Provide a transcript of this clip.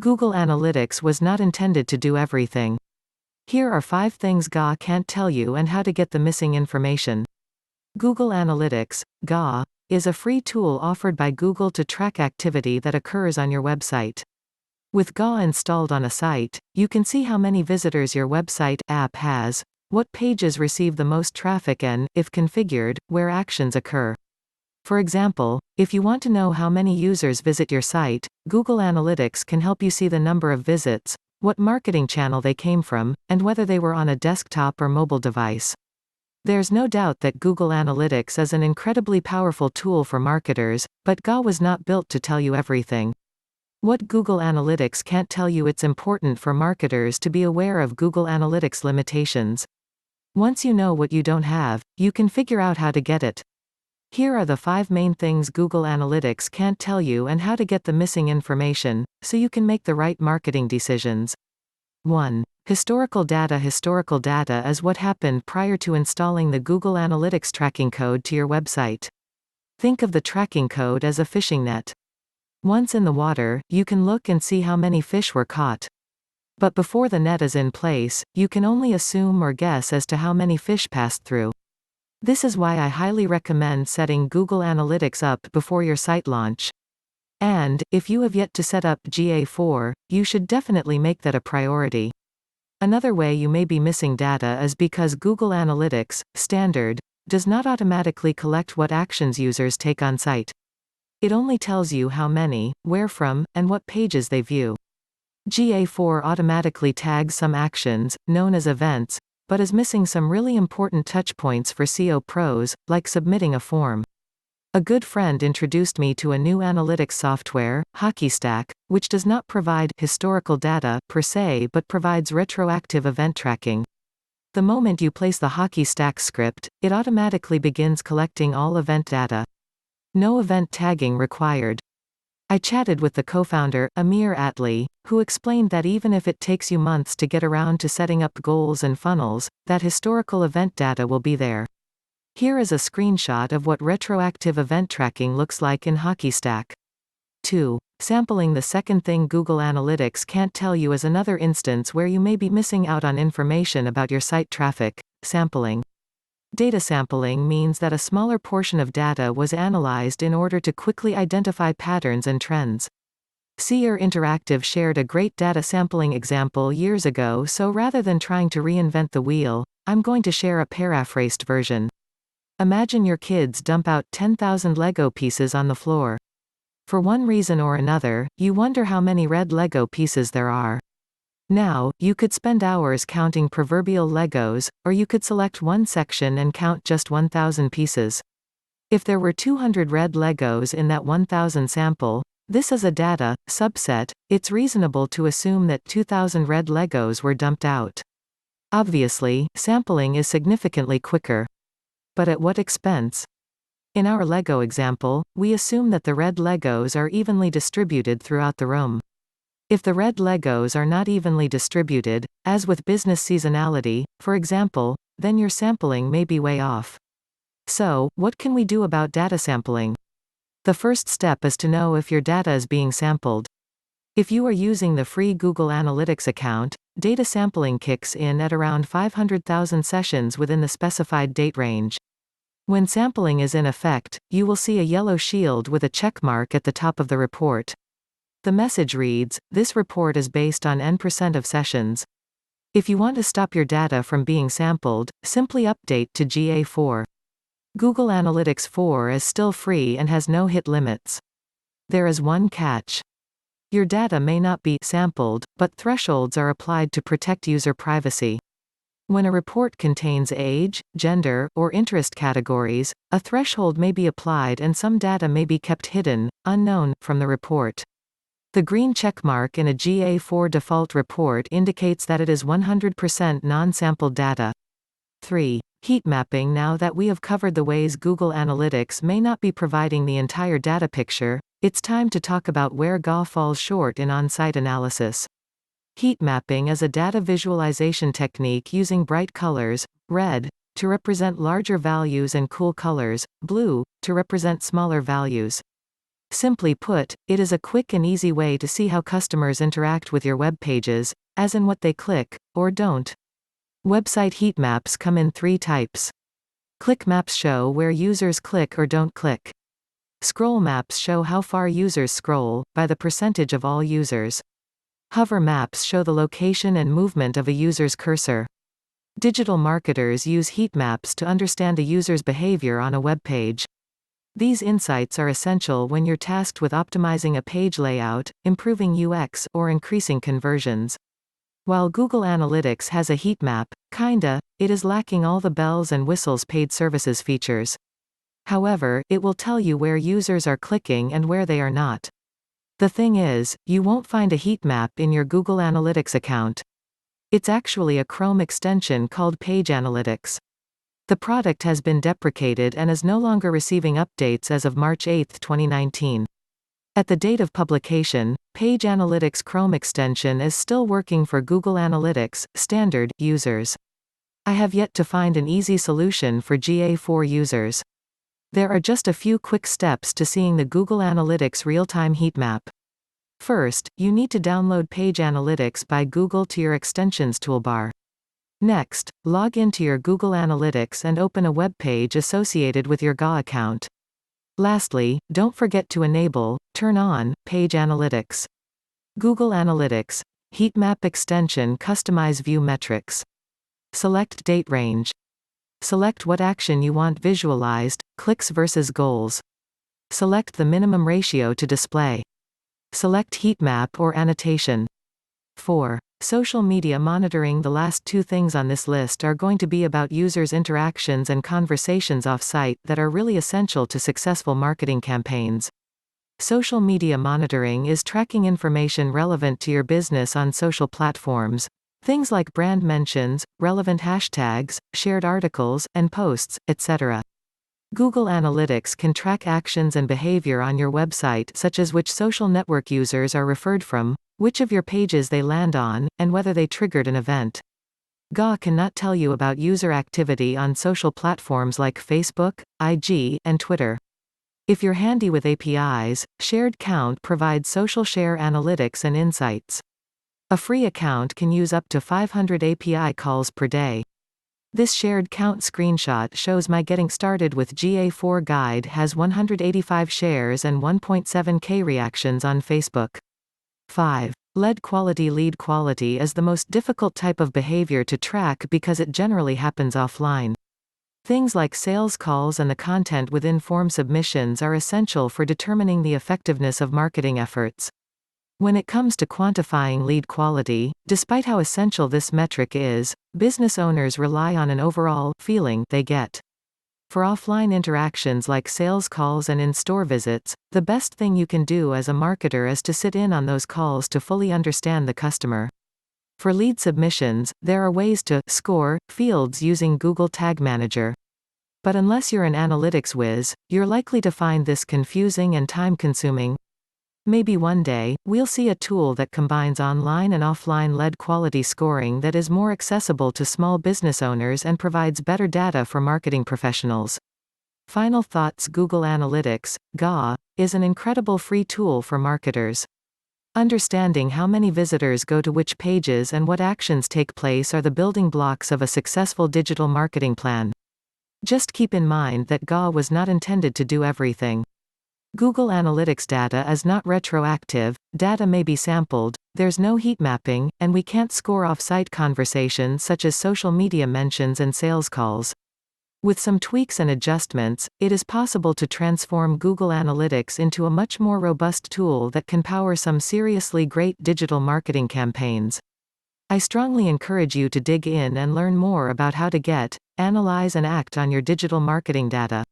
Google Analytics was not intended to do everything. Here are 5 things GA can't tell you and how to get the missing information. Google Analytics, GA, is a free tool offered by Google to track activity that occurs on your website. With GA installed on a site, you can see how many visitors your website app has, what pages receive the most traffic and, if configured, where actions occur. For example, if you want to know how many users visit your site, Google Analytics can help you see the number of visits, what marketing channel they came from, and whether they were on a desktop or mobile device. There's no doubt that Google Analytics is an incredibly powerful tool for marketers, but GA was not built to tell you everything. What Google Analytics can't tell you. It's important for marketers to be aware of Google Analytics limitations. Once you know what you don't have, you can figure out how to get it. Here are the 5 main things Google Analytics can't tell you and how to get the missing information, so you can make the right marketing decisions. 1. Historical data. Historical data is what happened prior to installing the Google Analytics tracking code to your website. Think of the tracking code as a fishing net. Once in the water, you can look and see how many fish were caught. But before the net is in place, you can only assume or guess as to how many fish passed through. This is why I highly recommend setting Google Analytics up before your site launch. And, if you have yet to set up GA4, you should definitely make that a priority. Another way you may be missing data is because Google Analytics, standard, does not automatically collect what actions users take on site. It only tells you how many, where from, and what pages they view. GA4 automatically tags some actions, known as events, but is missing some really important touchpoints for SEO pros, like submitting a form. A good friend introduced me to a new analytics software, HockeyStack, which does not provide historical data per se but provides retroactive event tracking. The moment you place the HockeyStack script, it automatically begins collecting all event data. No event tagging required. I chatted with the co-founder, Amir Atli, who explained that even if it takes you months to get around to setting up goals and funnels, that historical event data will be there. Here is a screenshot of what retroactive event tracking looks like in HockeyStack. 2. Sampling. The second thing Google Analytics can't tell you is another instance where you may be missing out on information about your site traffic: sampling. Data sampling means that a smaller portion of data was analyzed in order to quickly identify patterns and trends. Seer Interactive shared a great data sampling example years ago, so rather than trying to reinvent the wheel, I'm going to share a paraphrased version. Imagine your kids dump out 10,000 Lego pieces on the floor. For one reason or another, you wonder how many red Lego pieces there are. Now, you could spend hours counting proverbial Legos, or you could select one section and count just 1,000 pieces. If there were 200 red Legos in that 1,000 sample, this is a data subset, it's reasonable to assume that 2,000 red Legos were dumped out. Obviously, sampling is significantly quicker. But at what expense? In our Lego example, we assume that the red Legos are evenly distributed throughout the room. If the red Legos are not evenly distributed, as with business seasonality, for example, then your sampling may be way off. So, what can we do about data sampling? The first step is to know if your data is being sampled. If you are using the free Google Analytics account, data sampling kicks in at around 500,000 sessions within the specified date range. When sampling is in effect, you will see a yellow shield with a check mark at the top of the report. The message reads, "This report is based on N% of sessions." If you want to stop your data from being sampled, simply update to GA4. Google Analytics 4 is still free and has no hit limits. There is one catch. Your data may not be sampled, but thresholds are applied to protect user privacy. When a report contains age, gender, or interest categories, a threshold may be applied and some data may be kept hidden, unknown, from the report. The green checkmark in a GA4 default report indicates that it is 100% non-sampled data. 3. Heat mapping. Now that we have covered the ways Google Analytics may not be providing the entire data picture, it's time to talk about where GA falls short in on-site analysis. Heat mapping is a data visualization technique using bright colors, red, to represent larger values and cool colors, blue, to represent smaller values. Simply put, it is a quick and easy way to see how customers interact with your web pages, as in what they click, or don't. Website heat maps come in 3 types. Click maps show where users click or don't click. Scroll maps show how far users scroll, by the percentage of all users. Hover maps show the location and movement of a user's cursor. Digital marketers use heat maps to understand a user's behavior on a web page. These insights are essential when you're tasked with optimizing a page layout, improving UX, or increasing conversions. While Google Analytics has a heat map, it is lacking all the bells and whistles paid services features. However, it will tell you where users are clicking and where they are not. The thing is, you won't find a heat map in your Google Analytics account. It's actually a Chrome extension called Page Analytics. The product has been deprecated and is no longer receiving updates as of March 8, 2019. At the date of publication, Page Analytics Chrome extension is still working for Google Analytics Standard users. I have yet to find an easy solution for GA4 users. There are just a few quick steps to seeing the Google Analytics real-time heat map. First, you need to download Page Analytics by Google to your Extensions toolbar. Next, log into your Google Analytics and open a web page associated with your GA account. Lastly, don't forget to turn on, Page Analytics. Google Analytics Heat Map Extension. Customize View Metrics. Select Date Range. Select what action you want visualized, clicks versus goals. Select the minimum ratio to display. Select heat map or annotation. 4. Social media monitoring. The last 2 things on this list are going to be about users' interactions and conversations off-site that are really essential to successful marketing campaigns. Social media monitoring is tracking information relevant to your business on social platforms. Things like brand mentions, relevant hashtags, shared articles, and posts, etc. Google Analytics can track actions and behavior on your website, such as which social network users are referred from, which of your pages they land on, and whether they triggered an event. GA cannot tell you about user activity on social platforms like Facebook, IG, and Twitter. If you're handy with APIs, Shared Count provides social share analytics and insights. A free account can use up to 500 API calls per day. This Shared Count screenshot shows my Getting Started with GA4 guide has 185 shares and 1.7k reactions on Facebook. 5. Lead quality. Lead quality is the most difficult type of behavior to track because it generally happens offline. Things like sales calls and the content within form submissions are essential for determining the effectiveness of marketing efforts. When it comes to quantifying lead quality, despite how essential this metric is, business owners rely on an overall feeling they get. For offline interactions like sales calls and in-store visits, the best thing you can do as a marketer is to sit in on those calls to fully understand the customer. For lead submissions, there are ways to score fields using Google Tag Manager. But unless you're an analytics whiz, you're likely to find this confusing and time-consuming. Maybe one day, we'll see a tool that combines online and offline lead quality scoring that is more accessible to small business owners and provides better data for marketing professionals. Final thoughts. Google Analytics, GA, is an incredible free tool for marketers. Understanding how many visitors go to which pages and what actions take place are the building blocks of a successful digital marketing plan. Just keep in mind that GA was not intended to do everything. Google Analytics data is not retroactive, data may be sampled, there's no heat mapping, and we can't score off-site conversations such as social media mentions and sales calls. With some tweaks and adjustments, it is possible to transform Google Analytics into a much more robust tool that can power some seriously great digital marketing campaigns. I strongly encourage you to dig in and learn more about how to get, analyze and act on your digital marketing data.